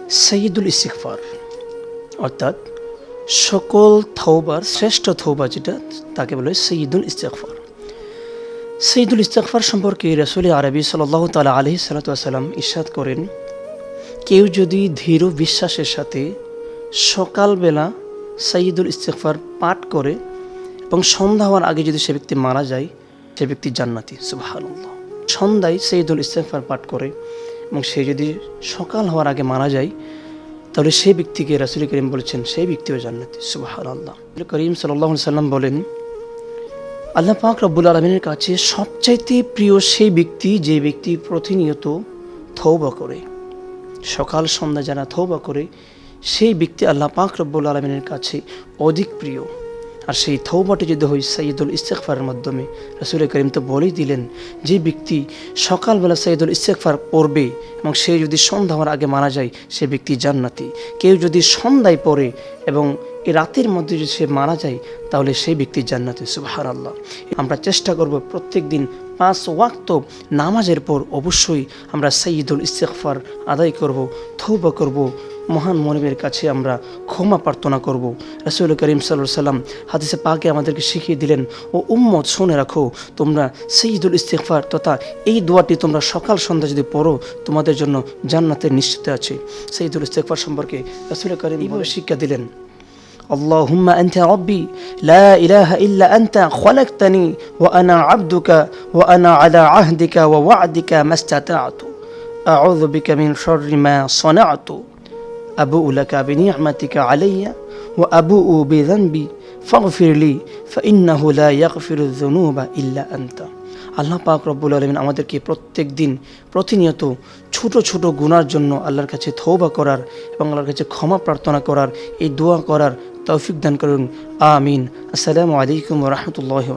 সৈয়দুল ইস্তিগফার, অর্থাৎ সকল তওবার শ্রেষ্ঠ তওবা যেটা, তাকে বলে সৈয়দুল ইস্তিগফার। সৈয়দুল ইস্তিগফার সম্পর্কে রাসূল আরবি সাল্লাল্লাহু তাআলা আলাইহি সাল্লাতু ওয়া সাল্লাম ইরশাদ করেন, কেউ যদি দৃঢ় বিশ্বাসের সাথে সকালবেলা সৈয়দুল ইস্তিগফার পাঠ করে এবং সন্ধ্যা হওয়ার আগে যদি সে ব্যক্তি মারা যায়, সে ব্যক্তি জান্নাতি। সুবহানাল্লাহ। সন্ধ্যায় সৈয়দুল ইস্তিগফার পাঠ করে এবং সে যদি সকাল হওয়ার আগে মারা যায়, তাহলে সেই ব্যক্তিকে রাসূল করিম বলেছেন সেই ব্যক্তিও জান্নাতি। সুবহানাল্লাহ। করিম সাল্লাল্লাহু আলাইহি সাল্লাম বলেন, আল্লাহ পাক রব্বুল আলামিনের কাছে সবচাইতে প্রিয় সেই ব্যক্তি যে ব্যক্তি প্রতিনিয়ত তওবা করে, সকাল সন্ধ্যা যারা তওবা করে, সেই ব্যক্তি আল্লাহ পাক রব্বুল আলামিনের কাছে অধিক প্রিয়। আর সেই তওবাটি যদি হয় সৈয়দুল ইস্তিগফারের মাধ্যমে, রাসূল করিম তো বলেই দিলেন, যে ব্যক্তি সকালবেলা সৈয়দুল ইস্তিগফার পড়বে এবং সে যদি সন্ধ্যা হওয়ার আগে মারা যায়, সে ব্যক্তি জান্নাতি। কেউ যদি সন্ধ্যায় পড়ে এবং এই রাতের মধ্যে যদি সে মারা যায়, তাহলে সেই ব্যক্তি জান্নাতি। সুবহানাল্লাহ। আমরা চেষ্টা করব প্রত্যেক দিন 5 ওয়াক্ত নামাজের পর অবশ্যই আমরা সৈয়দুল ইস্তিগফার আদায় করব, তওবা করব, মহান মনিবের কাছে আমরা ক্ষমা প্রার্থনা করব। রাসূল করিম সাল্লাল্লাহু আলাইহি সাল্লাম হাদিসে পাকে আমাদেরকে শিখিয়ে দিলেন, ও উম্মত শুনে রাখো, তোমরা সৈয়দুল ইস্তিগফার তথা এই দোয়াটি তোমরা সকাল সন্ধ্যা যদি পড়ো, তোমাদের জন্য জান্নাতের নিশ্চিত আছে। সৈয়দুল ইস্তিগফার সম্পর্কে রাসূল করিম এইভাবে শিক্ষা দিলেন, اللهم أنت ربي لا إله إلا أنت خلقتني وأنا عبدك وأنا على عهدك ووعدك ما استطعت أعوذ بك من شر ما صنعت أبوء لك بنعمتك علي وأبوء بذنبي فاغفر لي فإنه لا يغفر الذنوب إلا أنت। আল্লাহ পাক রব্বুল আলামিন আমাদেরকে প্রত্যেক দিন প্রতিনিয়ত ছোট ছোট গুনার জন্য আল্লাহর কাছে তওবা করার এবং আল্লাহর কাছে ক্ষমা প্রার্থনা করার, এই দোয়া করার তৌফিক দান করুন। আমিন। আসসালামু আলাইকুম ওয়া রাহমাতুল্লাহি ওয়া বারাকাতুহু।